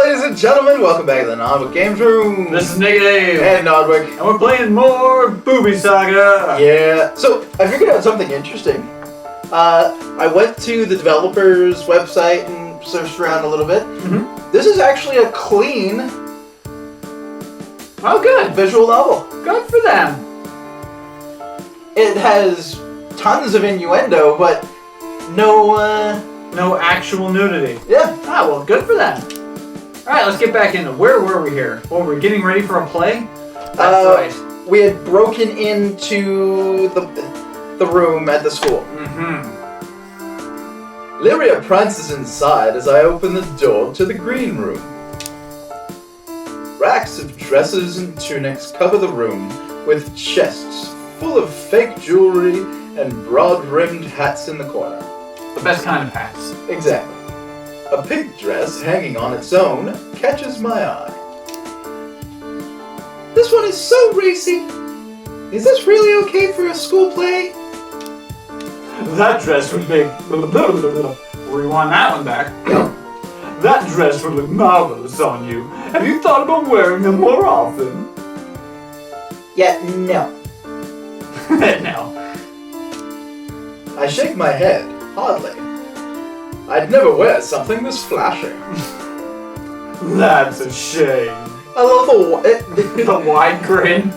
ladies and gentlemen, welcome back to the Nodwik Games Room. This is Negative and Nodwik, and we're playing more Booby Saga. Yeah. So I figured out something interesting. I went to the developer's website and searched around a little bit. Mm-hmm. This is actually a clean, good visual novel. Good for them. It has tons of innuendo, but no actual nudity. Yeah. Ah, well, good for them. All right, let's get back into where were we here? Well, we're getting ready for a play. That's right. We had broken into the room at the school. Mm-hmm. Lyria prances inside as I open the door to the green room. Racks of dresses and tunics cover the room, with chests full of fake jewelry and broad-rimmed hats in the corner. The best kind of hats. Exactly. A pink dress hanging on its own catches my eye. This one is so racy. Is this really okay for a school play? That dress would make... Rewind that one back. That dress would look marvelous on you. Have you thought about wearing them more often? Yeah, no. No. I shake my head, hardly. I'd never wear something this flashy. That's a shame. I love The wide grin.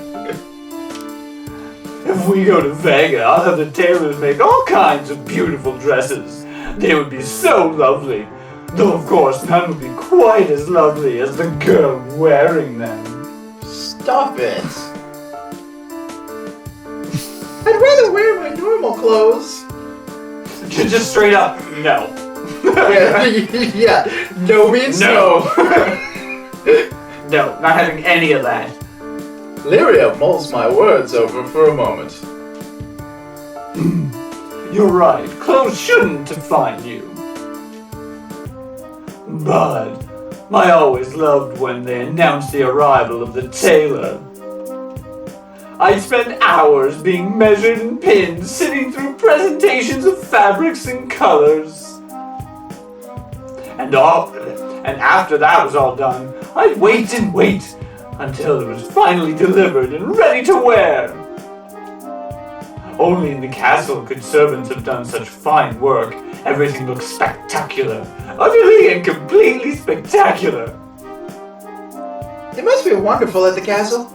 If we go to Vega, I'll have the tailors make all kinds of beautiful dresses. They would be so lovely. Though, of course, none would be quite as lovely as the girl wearing them. Stop it. I'd rather wear my normal clothes. Just straight up, no. Yeah, no means no. No, not having any of that. Lyria mulls my words over for a moment. You're right, clothes shouldn't define you. But I always loved when they announced the arrival of the tailor. I'd spend hours being measured and pinned, sitting through presentations of fabrics and colors. And after that was all done, I'd wait and wait until it was finally delivered and ready to wear. Only in the castle could servants have done such fine work. Everything looked spectacular, utterly and completely spectacular. It must be wonderful at the castle.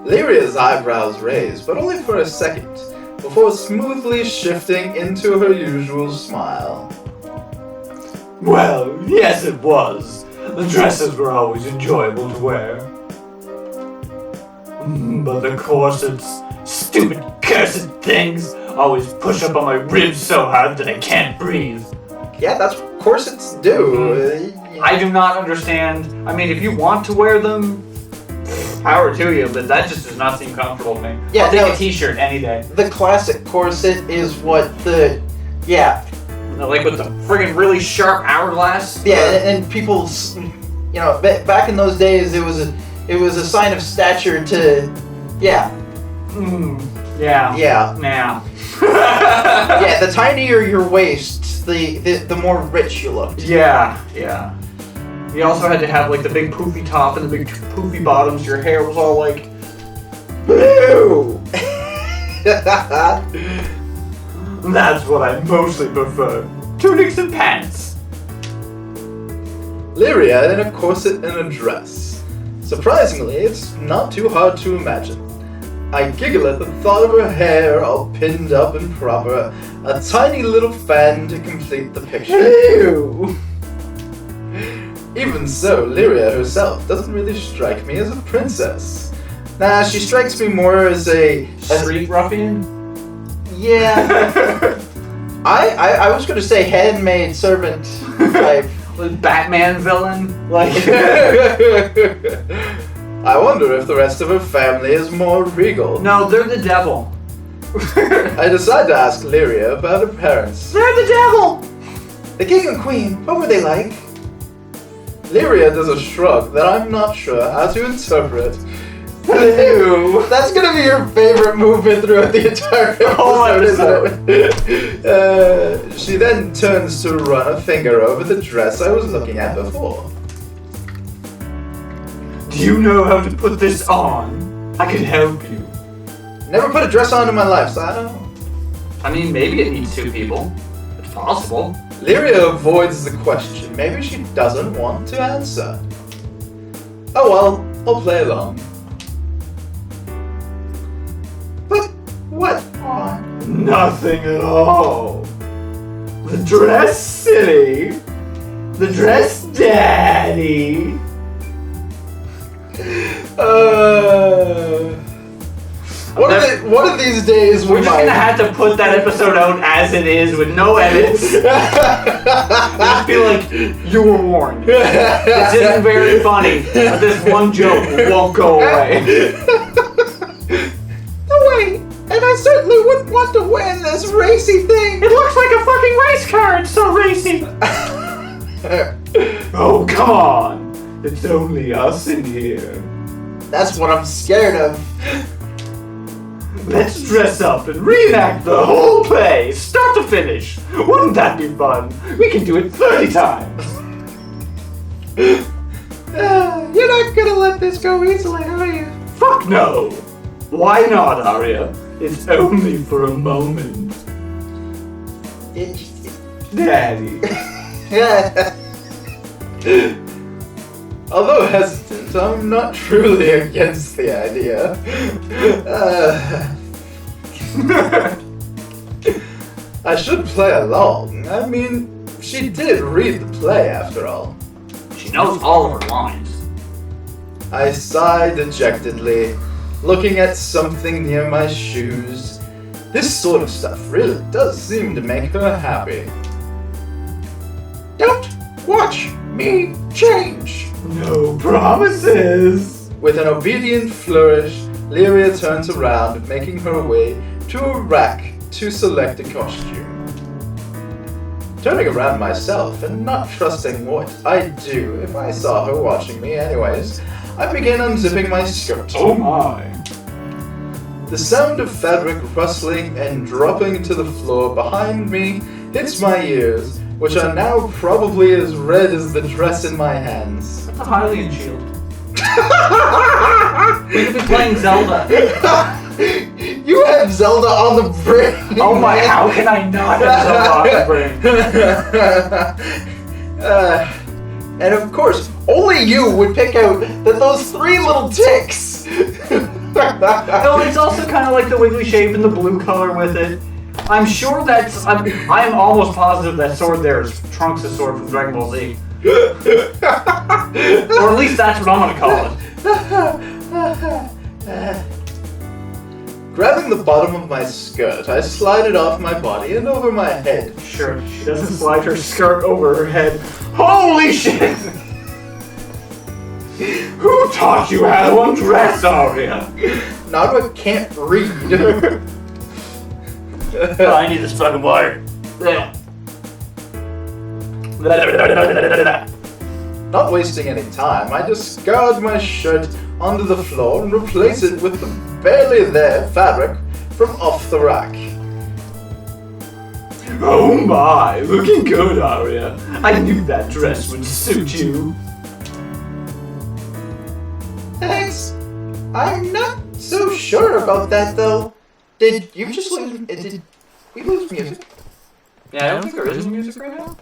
Lyria's eyebrows raised, but only for a second, before smoothly shifting into her usual smile. Well, yes it was. The dresses were always enjoyable to wear. But the corsets, stupid cursed things, always push up on my ribs so hard that I can't breathe. Yeah, that's what corsets do. I do not understand. I mean, if you want to wear them, power to you, but that just does not seem comfortable to me. Yeah, I'll take a t-shirt any day. The classic corset is what Like with the friggin' really sharp hourglass. Yeah, and people, back in those days, it was a sign of stature to, Yeah. Yeah. Yeah, the tinier your waist, the more rich you looked. Yeah. You also had to have like the big poofy top and the big poofy bottoms. Your hair was all like blue. That's what I mostly prefer. Tunics and pants. Lyria in a corset and a dress. Surprisingly, it's not too hard to imagine. I giggle at the thought of her hair all pinned up and proper, a tiny little fan to complete the picture. Ew. Even so, Lyria herself doesn't really strike me as a princess. Nah, she strikes me more as a street ruffian? Yeah. I was gonna say handmaid servant type. Batman villain? Like I wonder if the rest of her family is more regal. No, they're the devil. I decide to ask Lyria about her parents. They're the devil! The king and queen, what were they like? Lyria does a shrug that I'm not sure how to interpret. Ew. That's gonna be your favorite movement throughout the entire episode, isn't it? She then turns to run a finger over the dress I was looking at before. Do you know how to put this on? I could help you. Never put a dress on in my life, so I don't know. I mean, maybe it needs 2 people. It's possible. Lyria avoids the question. Maybe she doesn't want to answer. Oh well, I'll play along. But what on? Nothing at all. The dress silly. The dress daddy. One of these days we're just gonna have to put that episode out as it is with no edits. I feel like you were warned. This isn't very funny, but this one joke won't go away. No way! And I certainly wouldn't want to win this racy thing! It looks like a fucking race car, it's so racy! Oh, come on! It's only us in here. That's what I'm scared of. Let's dress up and reenact the whole play, start to finish. Wouldn't that be fun? We can do it 30 times. You're not gonna let this go easily, are you? Fuck no! Why not, Arya? It's only for a moment. Daddy. Although hesitant, I'm not truly against the idea. I should play along. I mean, she did read the play after all. She knows all of her lines. I sigh dejectedly, looking at something near my shoes. This sort of stuff really does seem to make her happy. Don't watch me change! No promises! With an obedient flourish, Lyria turns around, making her way to a rack to select a costume. Turning around myself and not trusting what I'd do if I saw her watching me anyways, I begin unzipping my skirt. Oh my! The sound of fabric rustling and dropping to the floor behind me hits my ears, which are now probably as red as the dress in my hands. That's a Hylian shield. We could be playing Zelda. You have Zelda on the brain! Oh my, how can I not have Zelda on the brain? And of course, only you would pick out that those 3 little ticks! No, it's also kind of like the wiggly shape and the blue color with it. I'm sure that's... I'm almost positive that sword there is Trunks' sword from Dragon Ball Z. Or at least that's what I'm gonna call it. Grabbing the bottom of my skirt, I slide it off my body and over my head. Sure, she doesn't slide her skirt over her head. Holy shit! Who taught you how to undress, Arya? Nodwik can't read. I need this fucking water. Not wasting any time, I discard my shirt onto the floor and replace it with the barely there fabric from off the rack. Oh my, looking good, Arya. I knew that dress would suit you. Thanks. I'm not so sure about that though. Did you just lose? Did we lose music? Yeah, I don't think there is music right now.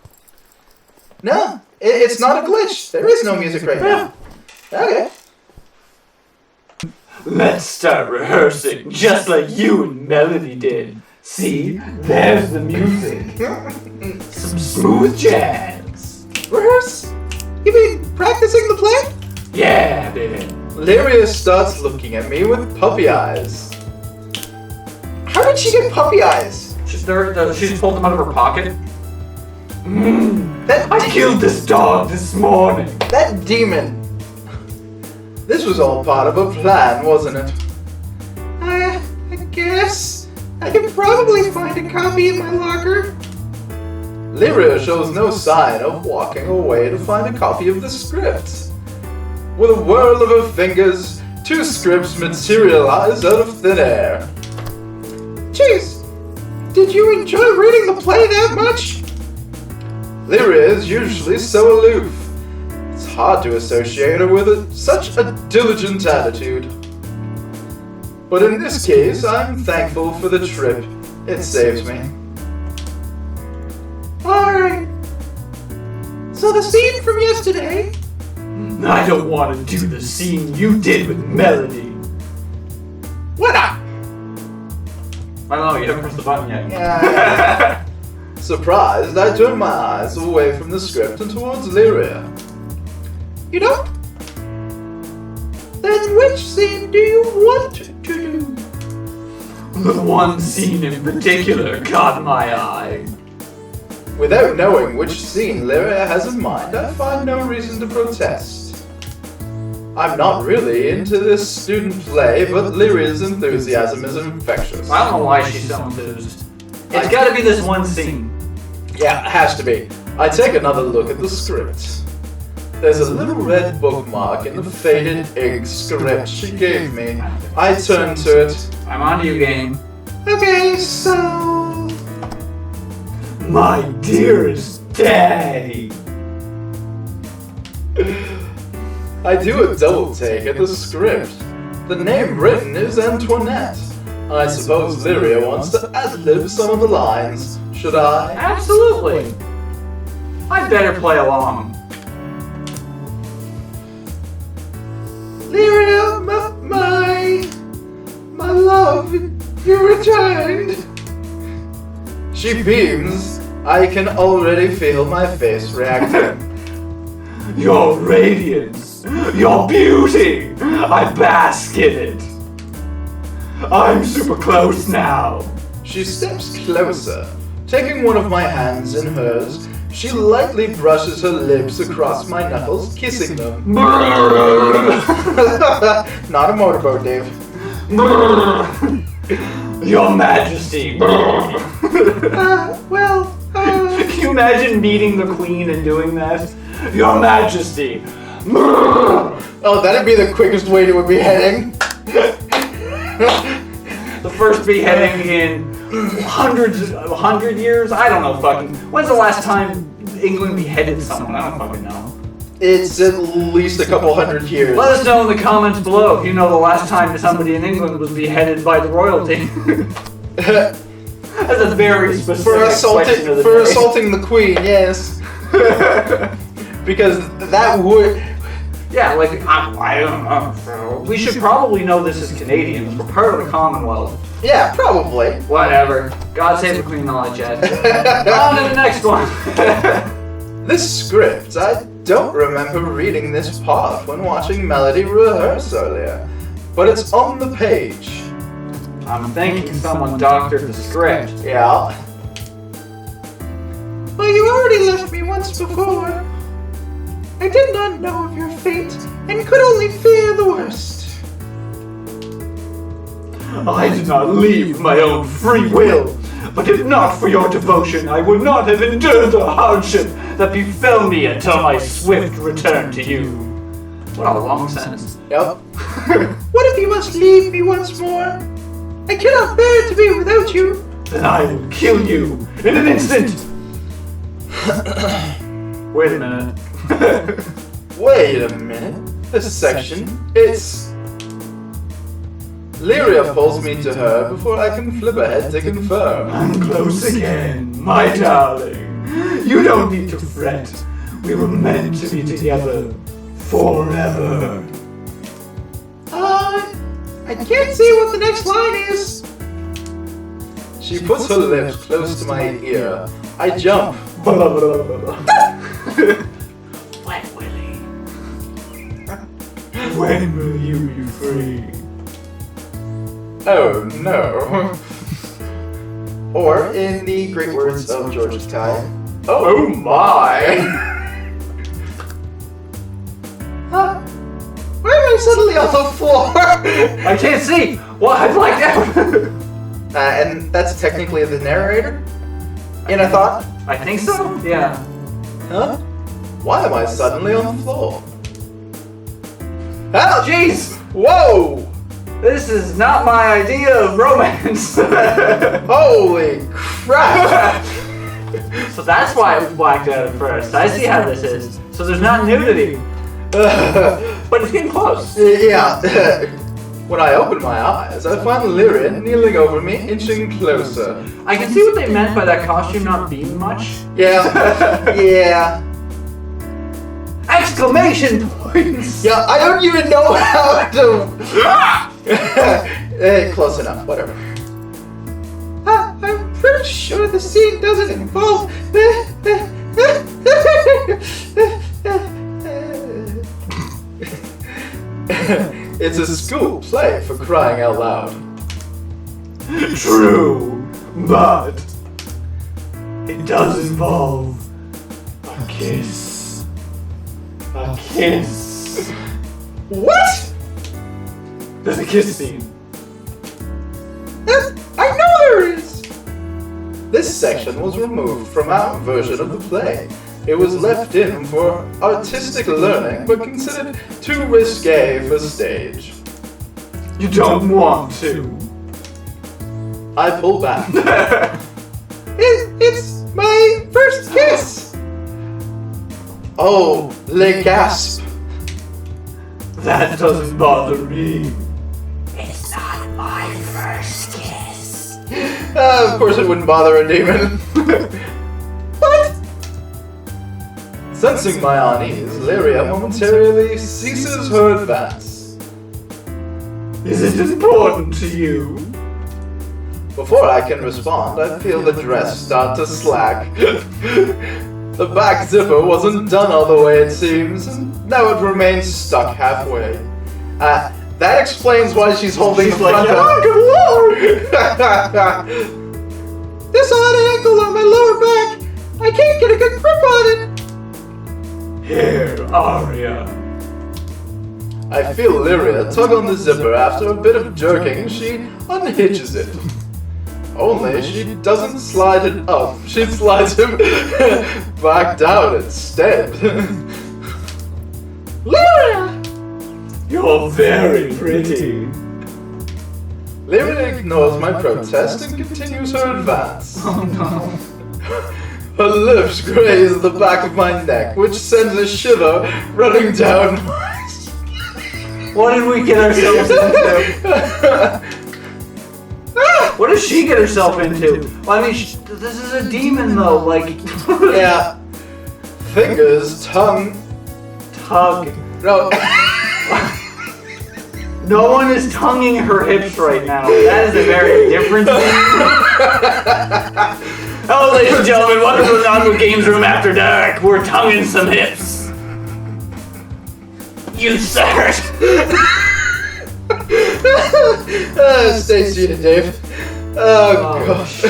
No, it's not a glitch. There is no music right now. Okay. Let's start rehearsing, just like you and Melody did. See, there's the music. Some smooth jazz. Rehearse? You mean practicing the play? Yeah, baby. Lyria starts looking at me with puppy eyes. How did she get puppy eyes? She pulled them out of her pocket. I killed this dog this morning. That demon. This was all part of a plan, wasn't it? I guess I can probably find a copy in my locker. Lyria shows no sign of walking away to find a copy of the script. With a whirl of her fingers, 2 scripts materialize out of thin air. Jeez, did you enjoy reading the play that much? Lyria is usually so aloof. It's hard to associate her with such a diligent attitude. But in this case, I'm thankful for the trip. It saves me. Alright. So the scene from yesterday? I don't want to do the scene you did with Melody. What not? I don't know, you haven't pressed the button yet. Yeah. Surprised, I turned my eyes away from the script and towards Lyria. You don't? Then which scene do you want to do? The one scene in particular caught my eye. Without knowing which scene Lyria has in mind, I find no reason to protest. I'm not really into this student play, but Lyria's enthusiasm is infectious. I don't know why she's so enthused. It's gotta be this one scene. Yeah, it has to be. I take another look at the script. There's a little red bookmark in the faded ink script she gave me. I turn to it. I'm on to you, game. Okay, so... My dearest Daddy. I do a double take at the script. The name written is Antoinette. I suppose Lyria wants to ad-lib some of the lines. Should I? Absolutely. I'd better play along. Lyria, my love, you returned. She beams. I can already feel my face reacting. Your radiance, your beauty, I bask in it. I'm super close now. She steps closer. Taking one of my hands in hers, she lightly brushes her lips across my knuckles, kissing them. Not a motorboat, Dave. Your Majesty. Can you imagine meeting the Queen and doing that? Your Majesty. Oh, that'd be the quickest way to a beheading. The first beheading in 100 years? I don't know fucking. When's the last time England beheaded someone? I don't fucking know. It's at least a couple hundred years. Let us know in the comments below if you know the last time somebody in England was beheaded by the royalty. That's a very specific question of the day. Assaulting the Queen, yes. Because that would... Yeah, like, I don't know. We should probably know this as Canadians. We're part of the Commonwealth. Yeah, probably. Whatever. God save the Queen and all that jazz. On to the next one. This script, I don't remember reading this part when watching Melody rehearse earlier. But it's on the page. I'm thinking someone doctored the script. Yeah. Well, you already left me once before. I did not know of your fate, and could only fear the worst. I did not leave my own free will, but if not for your devotion, I would not have endured the hardship that befell me until my swift return to you. What a long sentence. Yep. What if you must leave me once more? I cannot bear to be without you. Then I will kill you in an instant. Wait a minute. Wait a minute. This section, it's... Lyria pulls me to her before I can flip ahead to confirm. I'm close again, my darling. You don't need to fret. We were meant to be together forever. I can't see what the next line is. She puts her lips close to my ear. I jump. Wet Willie. When will you be free? Oh no. Or, in the great words of George Takei, oh my! Why am I suddenly on the floor? I can't see! What? I blacked out! And that's technically the narrator? In a thought? I think so? Yeah. Huh? Why am I suddenly on the floor? Oh, jeez! Whoa! This is not my idea of romance. Holy crap! So that's why I was blacked out at first. I see how this is. So there's not nudity. But it's getting close. Yeah. When I open my eyes, I find Lyria kneeling over me, inching closer. I can see what they meant by that costume not being much. Yeah. Yeah. Exclamation points! Yeah, I don't even know how to... Close enough, whatever. I'm pretty sure the scene doesn't involve... It's a school play, for crying out loud. True, but it does involve a kiss. A kiss. What? There's a kiss scene. I know there is! This section was removed from our version of the play. It was left in for artistic learning, but considered too risque for stage. You don't want to. I pull back. It's my first kiss! Oh, le gasp. That doesn't bother me. It's not my first kiss. Of course it wouldn't bother a demon. What? Sensing my unease, Lyria momentarily ceases her advance. Is it important to you? Before I can respond, I feel the dress start to slack. The back zipper wasn't done all the way, it seems, and now it remains stuck halfway. That explains why she's holding the front oh, good lord! This odd angle on my lower back, I can't get a good grip on it. Here, Arya. I feel Lyria tug on the zipper after a bit of jerking. She unhitches it. Only she doesn't slide it up. She slides him back down instead. Lyria! You're very pretty. Lyria ignores my protest and continues her advance. Oh no. Her lips graze the back of my neck, which sends a shiver running down my... What did we get ourselves into? What does she get herself into? Well, I mean, this is a demon though, like... Yeah. Fingers, tongue... Tug. No. No one is tonguing her hips right now. That is a very different thing. Hello, ladies and gentlemen. Welcome to the Nodwik Games Room After Dark. We're tonguing some hips. You sir. Stay seated, Dave. Oh, gosh.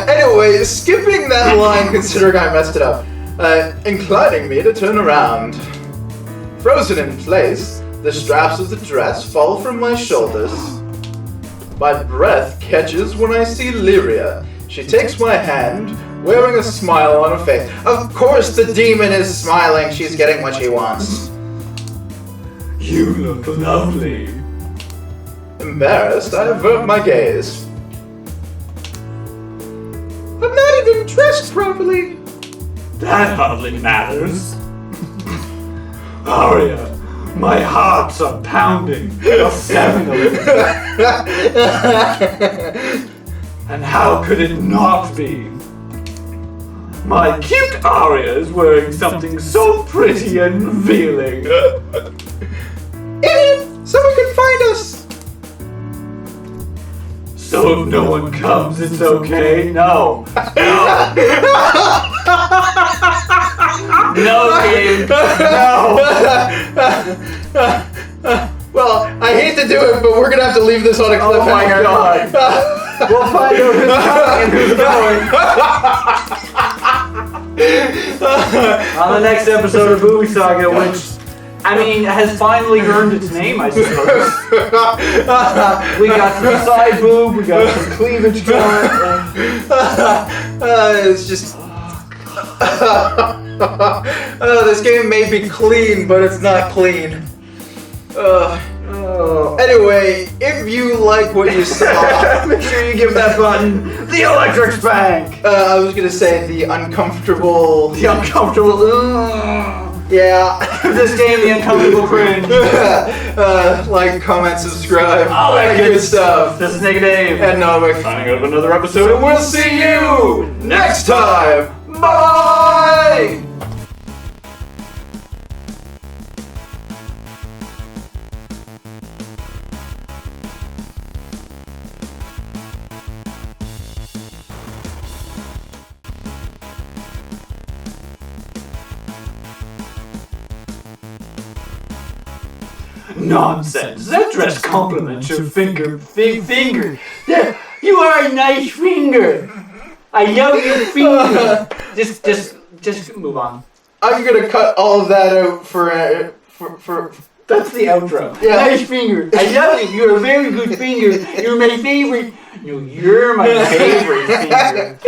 Anyway, skipping that line considering I messed it up, inclining me to turn around. Frozen in place, the straps of the dress fall from my shoulders. My breath catches when I see Lyria. She takes my hand, wearing a smile on her face. Of course the demon is smiling. She's getting what she wants. You look lovely. Embarrassed, I avert my gaze. I'm not even dressed properly. That hardly matters. Arya, my hearts are pounding. A 7 of it. And how could it not be? My cute Arya is wearing something so pretty and revealing. Idiot! Someone can find us! So if no one comes, it's okay? No. No, game. No. Well, I hate to do it, but we're gonna have to leave this on a cliffhanger. Oh my god. We'll find out who's coming and who's going. On the next episode of Booby Saga, which, I mean, has finally earned its name, I suppose. We got some side boob, we got some cleavage going. It's just... this game may be clean, but it's not clean. Anyway, if you like what you saw, make sure you give that button the electric spank. I was gonna say the uncomfortable... The uncomfortable... Yeah. This game, the uncomfortable cringe. Like, comment, subscribe. All that good stuff. This is Naked Dave. And Nodwik. Signing out of another episode, and we'll see you Next time. Bye! Nonsense. That dress compliments your finger. Yeah, you are a nice finger. I love your finger. Just move on. I'm gonna cut all of that out for That's the outro. Yeah. Nice finger. I love it. You're a very good finger. You're my favorite. No, you're my favorite finger.